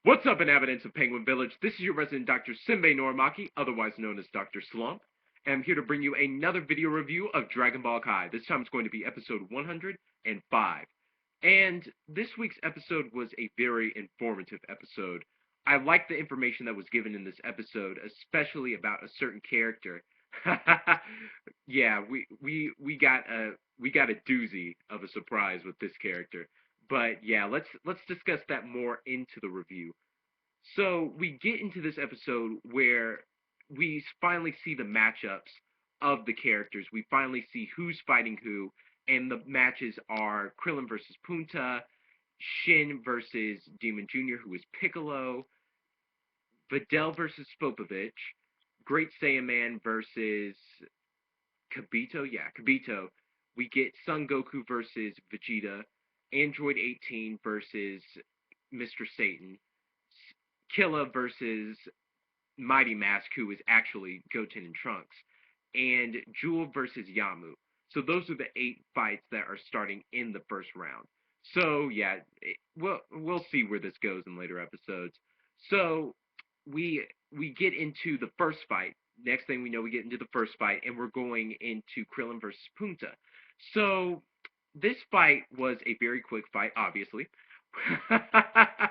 What's up, inhabitants of Penguin Village? This is your resident Dr. Simbe Norimaki, otherwise known as Dr. Slump, and I'm here to bring you another video review of Dragon Ball Kai. This time it's going to be episode 105. And this week's episode was a very informative episode. I liked the information that was given in this episode, especially about a certain character. Yeah, we got a doozy of a surprise with this character. But yeah, let's discuss that more into the review. So we get into this episode where we finally see the matchups of the characters. We finally see who's fighting who, and the matches are Krillin versus Punta, Shin versus Demon Jr., who is Piccolo, Videl versus Spopovich, Great Saiyaman versus Kibito. Yeah, Kibito. We get Son Goku versus Vegeta, Android 18 versus Mr. Satan, Killa versus Mighty Mask, who is actually Goten and Trunks, and Jewel versus Yamu. So those are the 8 fights that are starting in the first round. So yeah, we'll see where this goes in later episodes. So we get into the first fight. Next thing we know, we get into the first fight, and we're going into Krillin versus Punta. So this fight was a very quick fight, obviously. I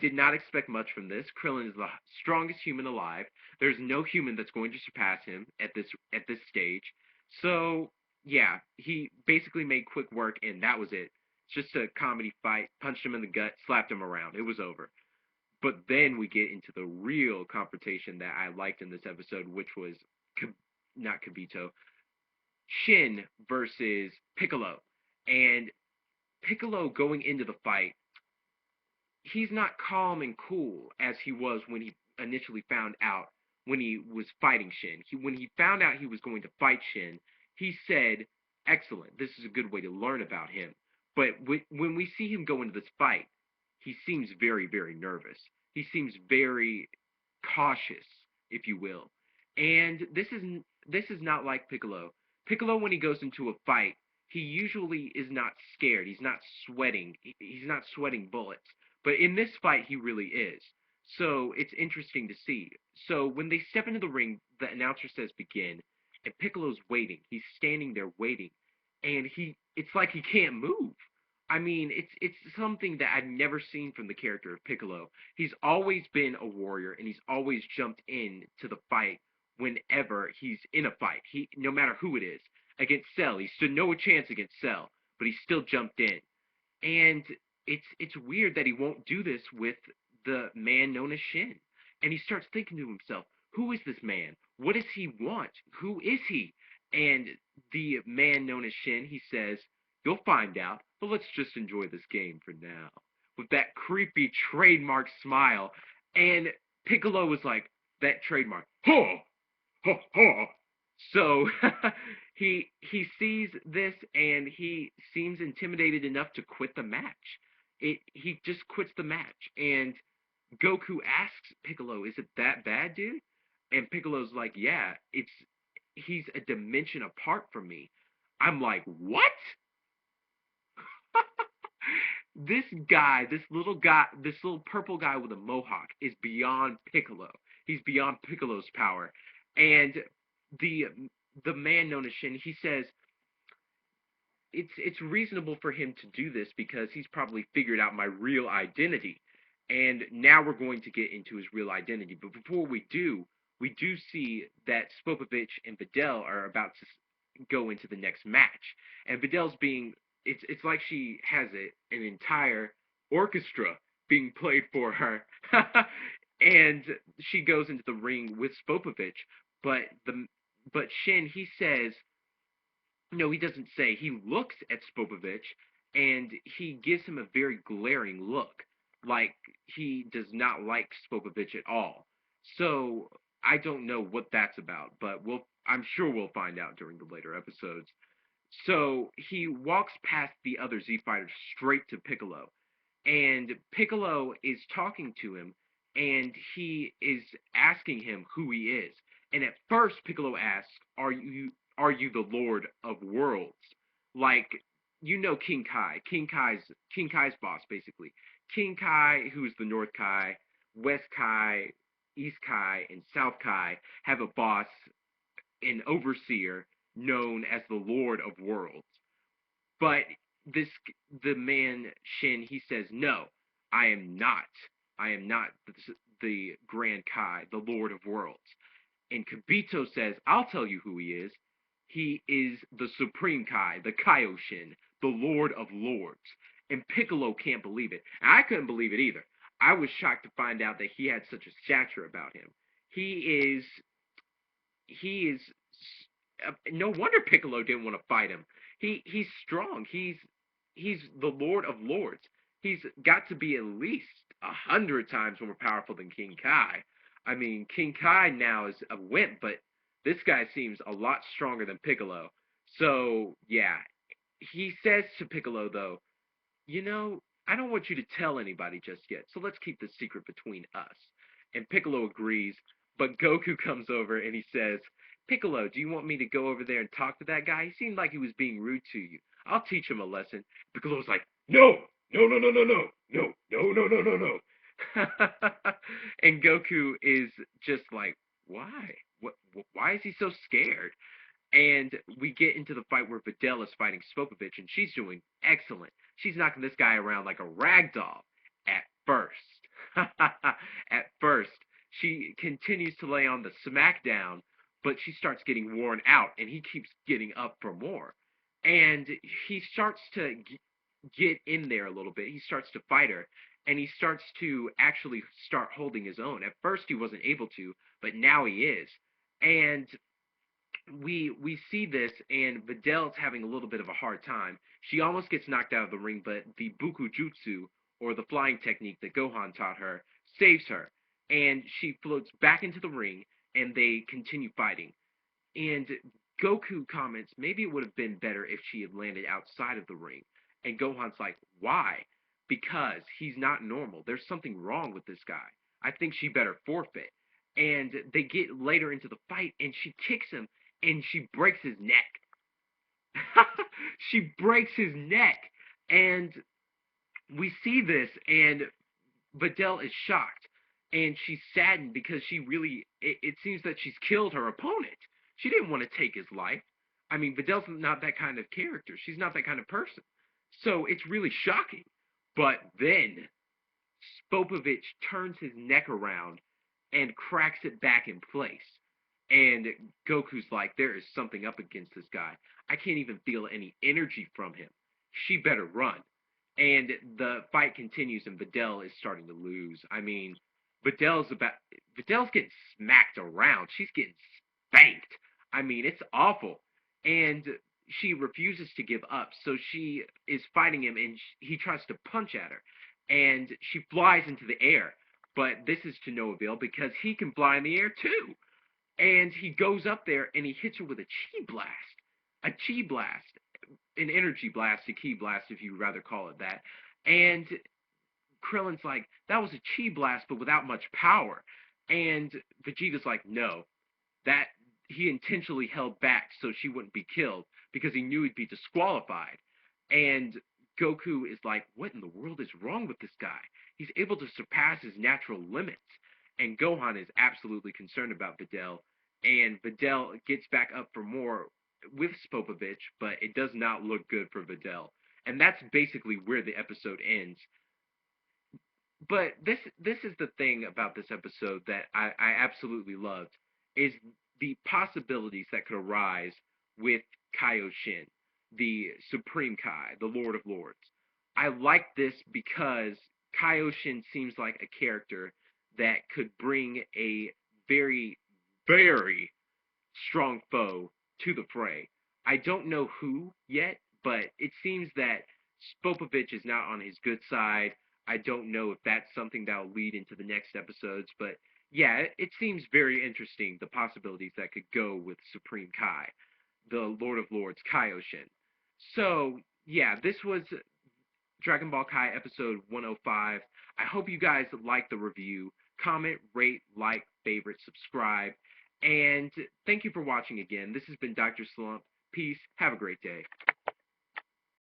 did not expect much from this. Krillin is the strongest human alive. There's no human that's going to surpass him at this stage. So yeah, he basically made quick work, and that was it. It's just a comedy fight. Punched him in the gut, slapped him around. It was over. But then we get into the real confrontation that I liked in this episode, which was not Kibito, Shin versus Piccolo. And Piccolo going into the fight, he's not calm and cool as he was when he initially found out when he was fighting Shin. When he found out he was going to fight Shin, he said, "Excellent. This is a good way to learn about him." But when we see him go into this fight, he seems very, very nervous. He seems very cautious, if you will. And this is not like Piccolo. Piccolo, when he goes into a fight, he usually is not scared. He's not sweating. He's not sweating bullets. But in this fight, he really is. So it's interesting to see. So when they step into the ring, the announcer says begin, and Piccolo's waiting. He's standing there waiting, and it's like he can't move. I mean, it's something that I've never seen from the character of Piccolo. He's always been a warrior, and he's always jumped in to the fight whenever he's in a fight. No matter who it is. Against Cell, he stood no chance against Cell, but he still jumped in. And it's weird that he won't do this with the man known as Shin. And he starts thinking to himself, who is this man? What does he want? Who is he? And the man known as Shin, he says, you'll find out, but let's just enjoy this game for now. With that creepy trademark smile. And Piccolo was like, that trademark, huh, huh, huh. So he sees this and he seems intimidated enough to quit the match. He just quits the match and Goku asks Piccolo, "Is it that bad, dude?" And Piccolo's like, "Yeah, he's a dimension apart from me." I'm like, "What?" This little purple guy with a mohawk is beyond Piccolo. He's beyond Piccolo's power. And the the man known as Shin, he says it's reasonable for him to do this because he's probably figured out my real identity. And now we're going to get into his real identity. But before we do see that Spopovich and Videl are about to go into the next match. And Videl's being it's like she has an entire orchestra being played for her. And she goes into the ring with Spopovich, but the but Shin, he says, no, he doesn't say. He looks at Spopovich and he gives him a very glaring look, like he does not like Spopovich at all. So I don't know what that's about, but I'm sure we'll find out during the later episodes. So he walks past the other Z fighters straight to Piccolo, and Piccolo is talking to him, and he is asking him who he is. And at first, Piccolo asks, "Are you the Lord of Worlds?" Like, King Kai, King Kai's boss, basically. King Kai, who's the North Kai, West Kai, East Kai, and South Kai have a boss, an overseer known as the Lord of Worlds. But this the man Shin, he says, no, I am not. I am not the Grand Kai, the Lord of Worlds. And Kibito says, I'll tell you who he is. He is the Supreme Kai, the Kaioshin, the Lord of Lords. And Piccolo can't believe it. And I couldn't believe it either. I was shocked to find out that he had such a stature about him. He is no wonder Piccolo didn't want to fight him. He's strong. He's the Lord of Lords. He's got to be at least 100 times more powerful than King Kai. I mean, King Kai now is a wimp, but this guy seems a lot stronger than Piccolo. So yeah, he says to Piccolo though, I don't want you to tell anybody just yet. So let's keep this secret between us. And Piccolo agrees, but Goku comes over and he says, Piccolo, do you want me to go over there and talk to that guy? He seemed like he was being rude to you. I'll teach him a lesson. Piccolo's like, no, no, no, no, no, no, no, no, no, no, no, no. And Goku is just like, why? Why is he so scared? And we get into the fight where Videl is fighting Spopovich, and she's doing excellent. She's knocking this guy around like a rag doll at first. At first, she continues to lay on the smackdown, but she starts getting worn out, and he keeps getting up for more. And he starts to get in there a little bit. He starts to fight her, and he starts to actually start holding his own. At first, he wasn't able to, but now he is. And we see this, and Videl's having a little bit of a hard time. She almost gets knocked out of the ring, but the Bukujutsu, or the flying technique that Gohan taught her, saves her. And she floats back into the ring, and they continue fighting. And Goku comments, maybe it would have been better if she had landed outside of the ring. And Gohan's like, why? Because he's not normal. There's something wrong with this guy. I think she better forfeit. And they get later into the fight, and she kicks him, and she breaks his neck. She breaks his neck. And we see this, and Videl is shocked. And she's saddened because it seems that she's killed her opponent. She didn't want to take his life. I mean, Videl's not that kind of character. She's not that kind of person. So it's really shocking. But then Spopovich turns his neck around and cracks it back in place. And Goku's like, there is something up against this guy. I can't even feel any energy from him. She better run. And the fight continues, and Videl is starting to lose. I mean, Videl's getting smacked around. She's getting spanked. I mean, it's awful. And she refuses to give up. So she is fighting him, and he tries to punch at her. And she flies into the air. But this is to no avail because he can fly in the air too. And he goes up there and he hits her with a chi blast. A chi blast. An energy blast, a ki blast, if you'd rather call it that. And Krillin's like, that was a chi blast, but without much power. And Vegeta's like, no, that he intentionally held back so she wouldn't be killed because he knew he'd be disqualified. And Goku is like, what in the world is wrong with this guy? He's able to surpass his natural limits. And Gohan is absolutely concerned about Videl. And Videl gets back up for more with Spopovich, but it does not look good for Videl. And that's basically where the episode ends. But this is the thing about this episode that I absolutely loved, is the possibilities that could arise with Kaioshin, the Supreme Kai, the Lord of Lords. I like this because Kaioshin seems like a character that could bring a very, very strong foe to the fray. I don't know who yet, but it seems that Spopovich is not on his good side. I don't know if that's something that will lead into the next episodes, but yeah, it seems very interesting, the possibilities that could go with Supreme Kai, the Lord of Lords, Kaioshin. So, yeah, this was Dragon Ball Kai episode 105. I hope you guys liked the review. Comment, rate, like, favorite, subscribe. And thank you for watching again. This has been Dr. Slump. Peace. Have a great day.